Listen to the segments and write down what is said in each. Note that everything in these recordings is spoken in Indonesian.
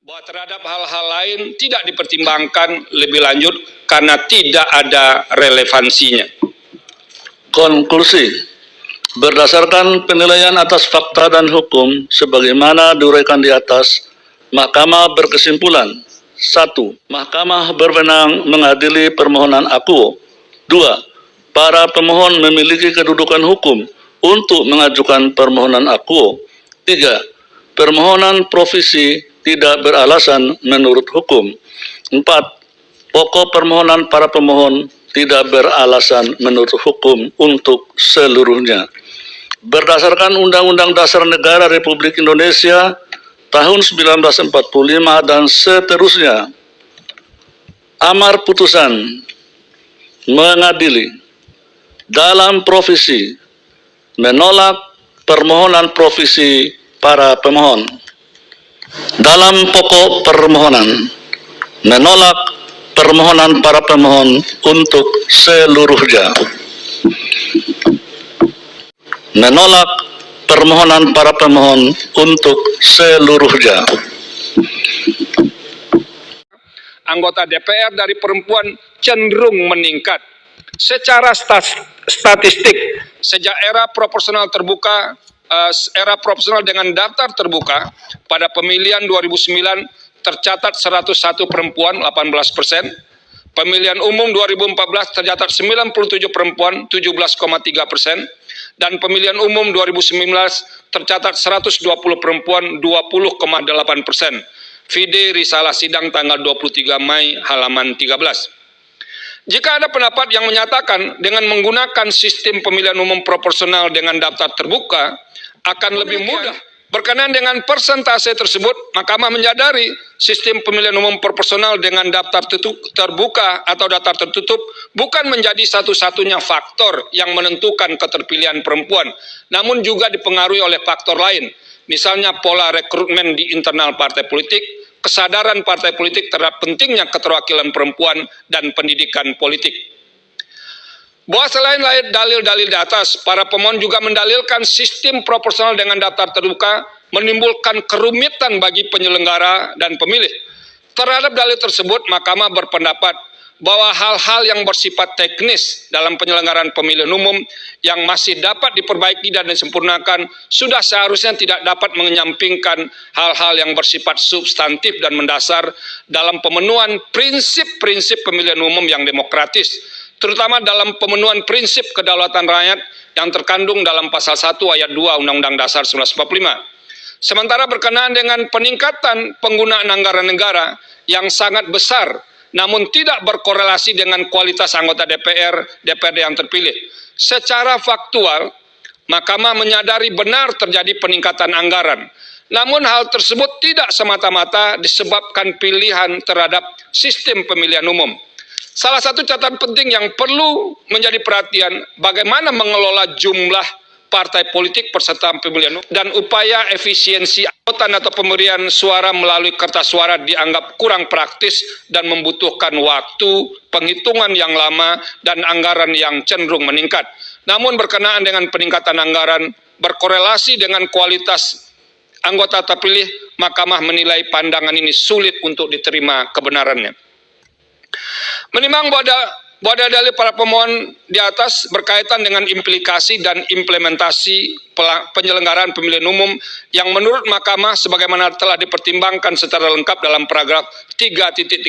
bahwa terhadap hal-hal lain tidak dipertimbangkan lebih lanjut karena tidak ada relevansinya. Konklusi, berdasarkan penilaian atas fakta dan hukum sebagaimana diuraikan di atas, Mahkamah berkesimpulan: 1. Mahkamah berwenang mengadili permohonan akuo. 2. Para pemohon memiliki kedudukan hukum untuk mengajukan permohonan akuo. 3. Permohonan provisi tidak beralasan menurut hukum. 4. Pokok permohonan para pemohon tidak beralasan menurut hukum untuk seluruhnya. Berdasarkan Undang-Undang Dasar Negara Republik Indonesia tahun 1945 dan seterusnya, amar putusan mengadili dalam provisi menolak permohonan provisi para pemohon. Dalam pokok permohonan menolak permohonan para pemohon untuk seluruhnya. Menolak permohonan para pemohon untuk seluruhnya. Anggota DPR dari perempuan cenderung meningkat. Secara statistik, sejak era proporsional terbuka, era proporsional dengan daftar terbuka, pada pemilihan 2009 tercatat 101 perempuan, 18%. Pemilihan umum 2014 tercatat 97 perempuan, 17,3%. Dan pemilihan umum 2019 tercatat 120 perempuan, 20,8%. Vide Risalah Sidang tanggal 23 Mei halaman 13. Jika ada pendapat yang menyatakan dengan menggunakan sistem pemilihan umum proporsional dengan daftar terbuka akan lebih mudah berkenaan dengan persentase tersebut, Mahkamah menyadari sistem pemilihan umum proporsional dengan daftar terbuka atau daftar tertutup bukan menjadi satu-satunya faktor yang menentukan keterpilihan perempuan, namun juga dipengaruhi oleh faktor lain, misalnya pola rekrutmen di internal partai politik, kesadaran partai politik terhadap pentingnya keterwakilan perempuan, dan pendidikan politik. Bahwa selain dalil-dalil di atas, para pemohon juga mendalilkan sistem proporsional dengan daftar terbuka menimbulkan kerumitan bagi penyelenggara dan pemilih. Terhadap dalil tersebut, Mahkamah berpendapat bahwa hal-hal yang bersifat teknis dalam penyelenggaraan pemilihan umum yang masih dapat diperbaiki dan disempurnakan sudah seharusnya tidak dapat menyampingkan hal-hal yang bersifat substantif dan mendasar dalam pemenuhan prinsip-prinsip pemilihan umum yang demokratis, terutama dalam pemenuhan prinsip kedaulatan rakyat yang terkandung dalam pasal 1 ayat 2 Undang-Undang Dasar 1945. Sementara berkenaan dengan peningkatan penggunaan anggaran negara yang sangat besar namun tidak berkorelasi dengan kualitas anggota DPRD yang terpilih. Secara faktual, Mahkamah menyadari benar terjadi peningkatan anggaran. Namun hal tersebut tidak semata-mata disebabkan pilihan terhadap sistem pemilihan umum. Salah satu catatan penting yang perlu menjadi perhatian, bagaimana mengelola jumlah partai politik peserta pemilihan umum dan upaya efisiensi anggaran atau pemberian suara melalui kertas suara dianggap kurang praktis dan membutuhkan waktu, penghitungan yang lama, dan anggaran yang cenderung meningkat. Namun berkenaan dengan peningkatan anggaran berkorelasi dengan kualitas anggota terpilih, Mahkamah menilai pandangan ini sulit untuk diterima kebenarannya. Menimbang bahwa dalil para pemohon di atas berkaitan dengan implikasi dan implementasi penyelenggaraan pemilihan umum yang menurut Mahkamah sebagaimana telah dipertimbangkan secara lengkap dalam paragraf 3.31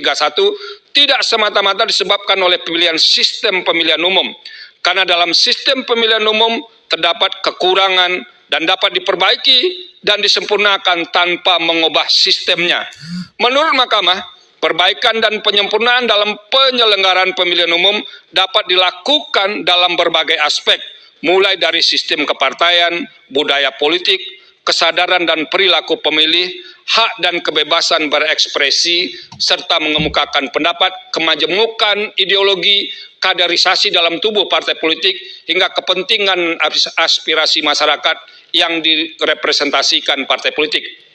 tidak semata-mata disebabkan oleh pemilihan sistem pemilihan umum, karena dalam sistem pemilihan umum terdapat kekurangan dan dapat diperbaiki dan disempurnakan tanpa mengubah sistemnya. Menurut Mahkamah, perbaikan dan penyempurnaan dalam penyelenggaraan pemilihan umum dapat dilakukan dalam berbagai aspek, mulai dari sistem kepartaian, budaya politik, kesadaran dan perilaku pemilih, hak dan kebebasan berekspresi, serta mengemukakan pendapat, kemajemukan ideologi, kaderisasi dalam tubuh partai politik, hingga kepentingan aspirasi masyarakat yang direpresentasikan partai politik.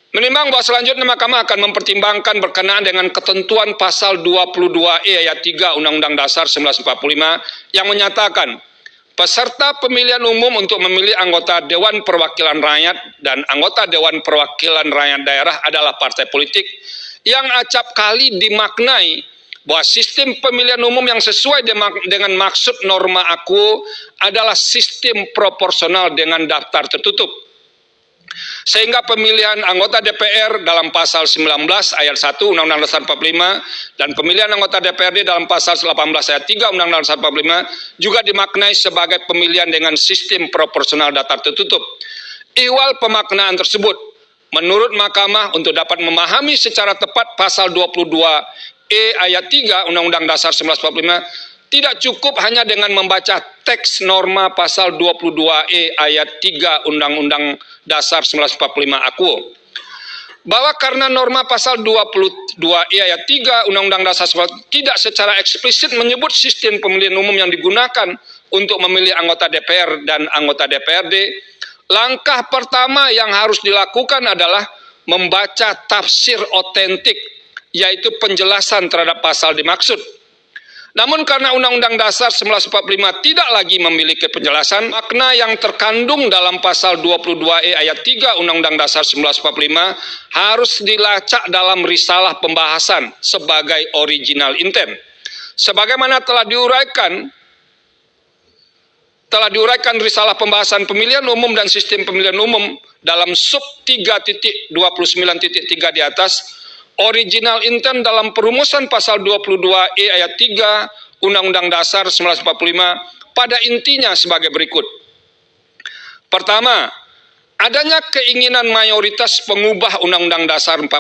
Menimbang bahwa selanjutnya Mahkamah akan mempertimbangkan berkenaan dengan ketentuan pasal 22E ayat 3 Undang-Undang Dasar 1945 yang menyatakan Peserta pemilihan umum untuk memilih anggota Dewan Perwakilan Rakyat dan anggota Dewan Perwakilan Rakyat Daerah adalah partai politik yang acap kali dimaknai bahwa sistem pemilihan umum yang sesuai dengan maksud norma AKUO adalah sistem proporsional dengan daftar tertutup. Sehingga pemilihan anggota DPR dalam pasal 19 ayat 1 Undang-Undang Dasar 45 dan pemilihan anggota DPRD dalam pasal 18 ayat 3 Undang-Undang Dasar 45 juga dimaknai sebagai pemilihan dengan sistem proporsional daftar tertutup. Ihwal pemaknaan tersebut menurut Mahkamah untuk dapat memahami secara tepat pasal 22E ayat 3 Undang-Undang Dasar 1945 tidak cukup hanya dengan membaca teks norma pasal 22E ayat 3 Undang-Undang Dasar 1945 AKUO. Bahwa karena norma pasal 22E ayat 3 Undang-Undang Dasar 1945 tidak secara eksplisit menyebut sistem pemilihan umum yang digunakan untuk memilih anggota DPR dan anggota DPRD, langkah pertama yang harus dilakukan adalah membaca tafsir otentik, yaitu penjelasan terhadap pasal dimaksud. Namun karena Undang-Undang Dasar 1945 tidak lagi memiliki penjelasan, makna yang terkandung dalam pasal 22E ayat 3 Undang-Undang Dasar 1945 harus dilacak dalam risalah pembahasan sebagai original intent. Sebagaimana telah diuraikan risalah pembahasan pemilihan umum dan sistem pemilihan umum dalam sub 3.29.3 di atas, original intent dalam perumusan pasal 22E ayat 3 Undang-Undang Dasar 1945 pada intinya sebagai berikut. Pertama, adanya keinginan mayoritas pengubah Undang-Undang Dasar 45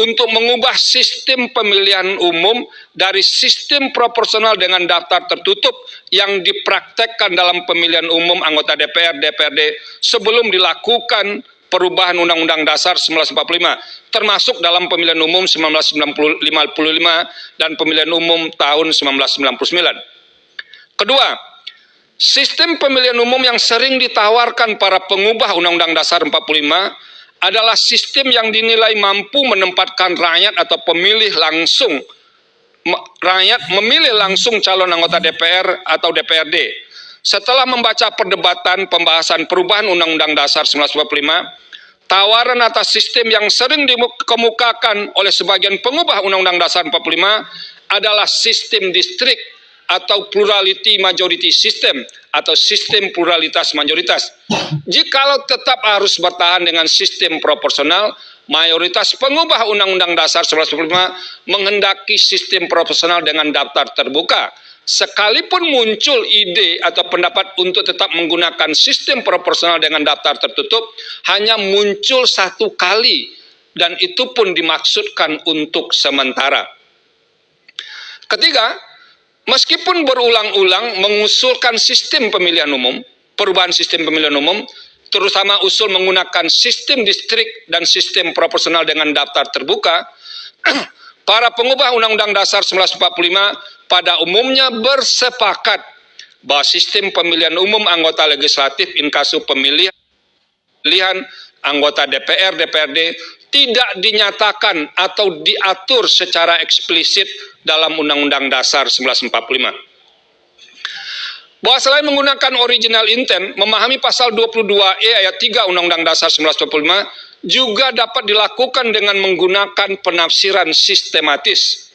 untuk mengubah sistem pemilihan umum dari sistem proporsional dengan daftar tertutup yang dipraktekkan dalam pemilihan umum anggota DPR, DPRD sebelum dilakukan perubahan Undang-Undang Dasar 1945, termasuk dalam pemilihan umum 1955 dan pemilihan umum tahun 1999. Kedua, sistem pemilihan umum yang sering ditawarkan para pengubah Undang-Undang Dasar 45 adalah sistem yang dinilai mampu menempatkan rakyat atau rakyat memilih langsung calon anggota DPR atau DPRD. Setelah membaca perdebatan pembahasan perubahan Undang-Undang Dasar 1945, tawaran atas sistem yang sering dikemukakan oleh sebagian pengubah Undang-Undang Dasar 45 adalah sistem distrik atau plurality majority system atau sistem pluralitas mayoritas. Jikalau tetap harus bertahan dengan sistem proporsional, mayoritas pengubah Undang-Undang Dasar 1945 menghendaki sistem proporsional dengan daftar terbuka. Sekalipun muncul ide atau pendapat untuk tetap menggunakan sistem proporsional dengan daftar tertutup, hanya muncul satu kali, dan itu pun dimaksudkan untuk sementara. Ketiga, meskipun berulang-ulang mengusulkan sistem pemilihan umum, perubahan sistem pemilihan umum, terutama usul menggunakan sistem distrik dan sistem proporsional dengan daftar terbuka, para pengubah Undang-Undang Dasar 1945 pada umumnya bersepakat bahwa sistem pemilihan umum anggota legislatif inkasu pemilihan anggota DPR, DPRD tidak dinyatakan atau diatur secara eksplisit dalam Undang-Undang Dasar 1945. Bahwa selain menggunakan original intent, memahami pasal 22E ayat 3 Undang-Undang Dasar 1945 juga dapat dilakukan dengan menggunakan penafsiran sistematis.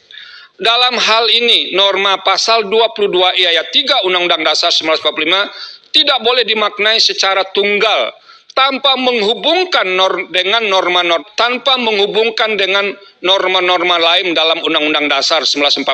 Dalam hal ini, norma pasal 22E ayat 3 Undang-Undang Dasar 1945 tidak boleh dimaknai secara tunggal tanpa menghubungkan dengan norma-norma lain dalam Undang-Undang Dasar 1945.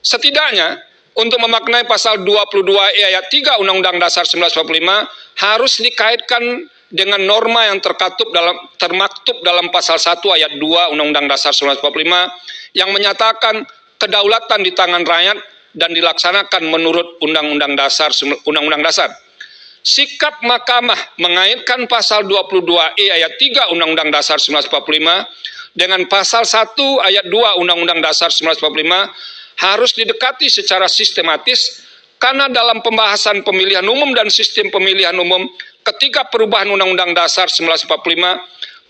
Setidaknya, untuk memaknai pasal 22E ayat 3 Undang-Undang Dasar 1945 harus dikaitkan dengan norma yang termaktub dalam pasal 1 ayat 2 Undang-Undang Dasar 1945 yang menyatakan kedaulatan di tangan rakyat dan dilaksanakan menurut Undang-Undang Dasar. Sikap Mahkamah mengaitkan pasal 22E ayat 3 Undang-Undang Dasar 1945 dengan pasal 1 ayat 2 Undang-Undang Dasar 1945 harus didekati secara sistematis karena dalam pembahasan pemilihan umum dan sistem pemilihan umum ketika perubahan Undang-Undang Dasar 1945,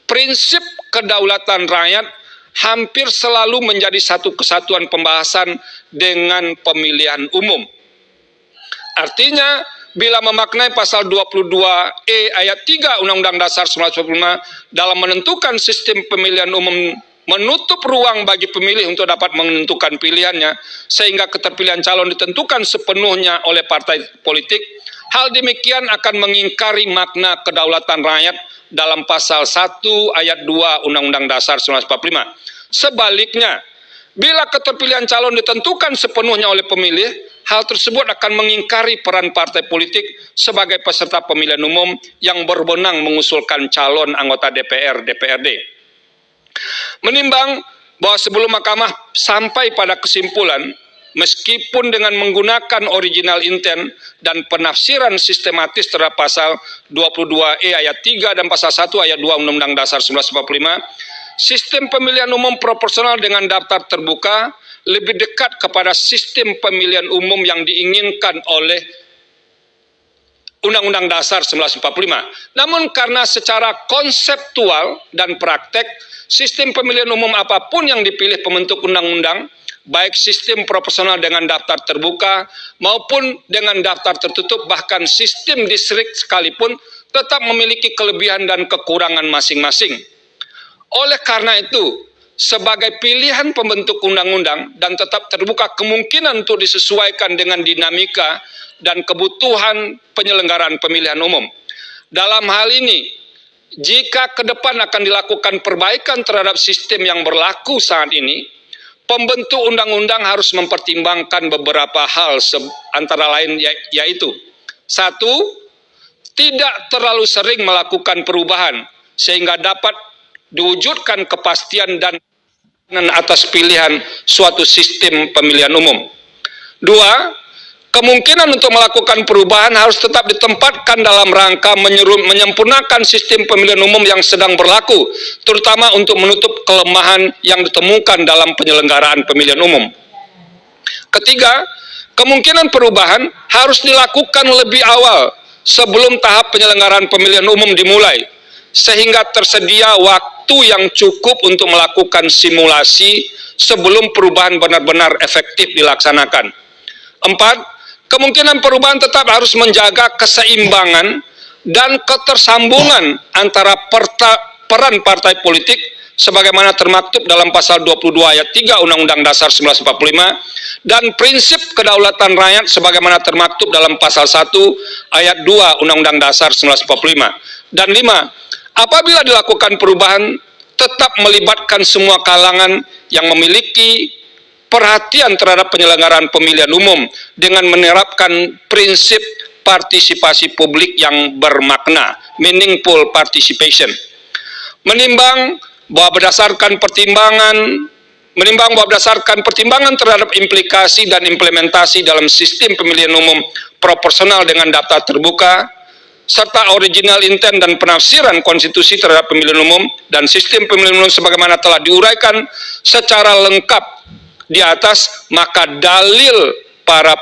prinsip kedaulatan rakyat hampir selalu menjadi satu kesatuan pembahasan dengan pemilihan umum. Artinya, bila memaknai pasal 22E ayat 3 Undang-Undang Dasar 1945 dalam menentukan sistem pemilihan umum menutup ruang bagi pemilih untuk dapat menentukan pilihannya, sehingga keterpilihan calon ditentukan sepenuhnya oleh partai politik, hal demikian akan mengingkari makna kedaulatan rakyat dalam pasal 1 ayat 2 Undang-Undang Dasar 1945. Sebaliknya, bila keterpilihan calon ditentukan sepenuhnya oleh pemilih, hal tersebut akan mengingkari peran partai politik sebagai peserta pemilihan umum yang berwenang mengusulkan calon anggota DPR, DPRD. Menimbang bahwa sebelum Mahkamah sampai pada kesimpulan, meskipun dengan menggunakan original intent dan penafsiran sistematis terhadap pasal 22E ayat 3 dan pasal 1 ayat 2 Undang-Undang Dasar 1945, sistem pemilihan umum proporsional dengan daftar terbuka lebih dekat kepada sistem pemilihan umum yang diinginkan oleh Undang-Undang Dasar 1945. Namun karena secara konseptual dan praktek, sistem pemilihan umum apapun yang dipilih pembentuk undang-undang, baik sistem proporsional dengan daftar terbuka maupun dengan daftar tertutup, bahkan sistem distrik sekalipun, tetap memiliki kelebihan dan kekurangan masing-masing. Oleh karena itu, sebagai pilihan pembentuk undang-undang dan tetap terbuka kemungkinan untuk disesuaikan dengan dinamika dan kebutuhan penyelenggaraan pemilihan umum. Dalam hal ini, jika ke depan akan dilakukan perbaikan terhadap sistem yang berlaku saat ini, pembentuk undang-undang harus mempertimbangkan beberapa hal antara lain yaitu: 1. Tidak terlalu sering melakukan perubahan sehingga dapat diwujudkan kepastian dan atas pilihan suatu sistem pemilihan umum. 2. Kemungkinan untuk melakukan perubahan harus tetap ditempatkan dalam rangka menyempurnakan sistem pemilihan umum yang sedang berlaku, terutama untuk menutup kelemahan yang ditemukan dalam penyelenggaraan pemilihan umum. Ketiga, kemungkinan perubahan harus dilakukan lebih awal sebelum tahap penyelenggaraan pemilihan umum dimulai, sehingga tersedia waktu yang cukup untuk melakukan simulasi sebelum perubahan benar-benar efektif dilaksanakan. 4. Kemungkinan perubahan tetap harus menjaga keseimbangan dan ketersambungan antara peran partai politik sebagaimana termaktub dalam pasal 22 ayat 3 Undang-Undang Dasar 1945 dan prinsip kedaulatan rakyat sebagaimana termaktub dalam pasal 1 ayat 2 Undang-Undang Dasar 1945. Dan 5. Apabila dilakukan perubahan, tetap melibatkan semua kalangan yang memiliki perhatian terhadap penyelenggaraan pemilihan umum dengan menerapkan prinsip partisipasi publik yang bermakna, meaningful participation. Menimbang bahwa berdasarkan pertimbangan terhadap implikasi dan implementasi dalam sistem pemilihan umum proporsional dengan daftar terbuka, serta original intent dan penafsiran konstitusi terhadap pemilihan umum dan sistem pemilihan umum sebagaimana telah diuraikan secara lengkap di atas, maka dalil para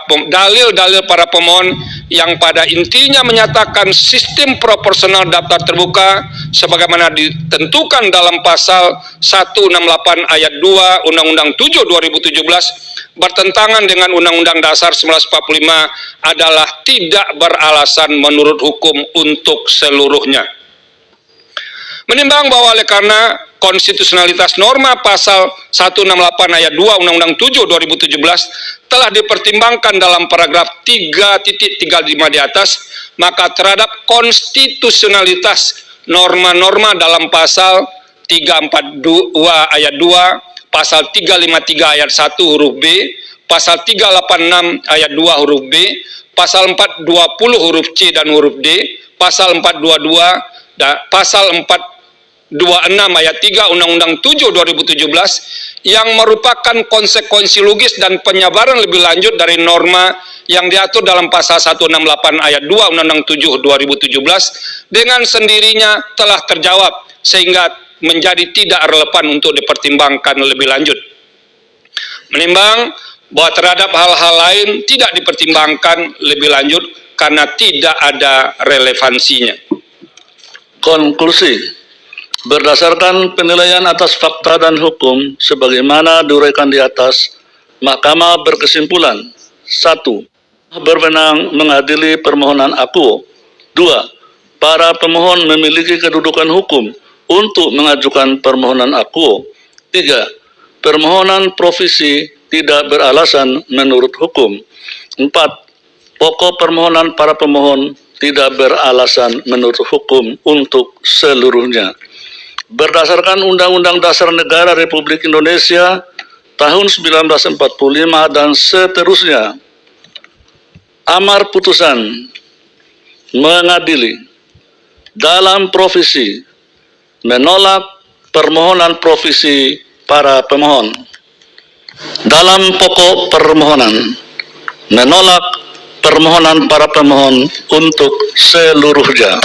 pemohon yang pada intinya menyatakan sistem proporsional daftar terbuka sebagaimana ditentukan dalam pasal 168 ayat 2 Undang-Undang 7 2017 bertentangan dengan Undang-Undang Dasar 1945 adalah tidak beralasan menurut hukum untuk seluruhnya. Menimbang bahwa oleh karena konstitusionalitas norma pasal 168 ayat 2 Undang-Undang 7 2017 telah dipertimbangkan dalam paragraf 3.35 di atas, maka terhadap konstitusionalitas norma-norma dalam pasal 342 ayat 2, pasal 353 ayat 1 huruf B, pasal 386 ayat 2 huruf B, pasal 420 huruf C dan huruf D, pasal 422 dan pasal 426 ayat 3 Undang-Undang 7 2017 yang merupakan konsekuensi logis dan penyabaran lebih lanjut dari norma yang diatur dalam pasal 168 ayat 2 Undang-Undang 7 2017 dengan sendirinya telah terjawab sehingga menjadi tidak relevan untuk dipertimbangkan lebih lanjut. Menimbang bahwa terhadap hal-hal lain tidak dipertimbangkan lebih lanjut karena tidak ada relevansinya. Konklusi. Berdasarkan penilaian atas fakta dan hukum sebagaimana diuraikan di atas, Mahkamah berkesimpulan: 1. berwenang mengadili permohonan akuo. 2. Para pemohon memiliki kedudukan hukum untuk mengajukan permohonan akuo. 3. Permohonan provisi tidak beralasan menurut hukum. 4. Pokok permohonan para pemohon tidak beralasan menurut hukum untuk seluruhnya. Berdasarkan Undang-Undang Dasar Negara Republik Indonesia tahun 1945 dan seterusnya, amar putusan mengadili dalam provisi menolak permohonan provisi para pemohon. Dalam pokok permohonan menolak permohonan para pemohon untuk seluruhnya.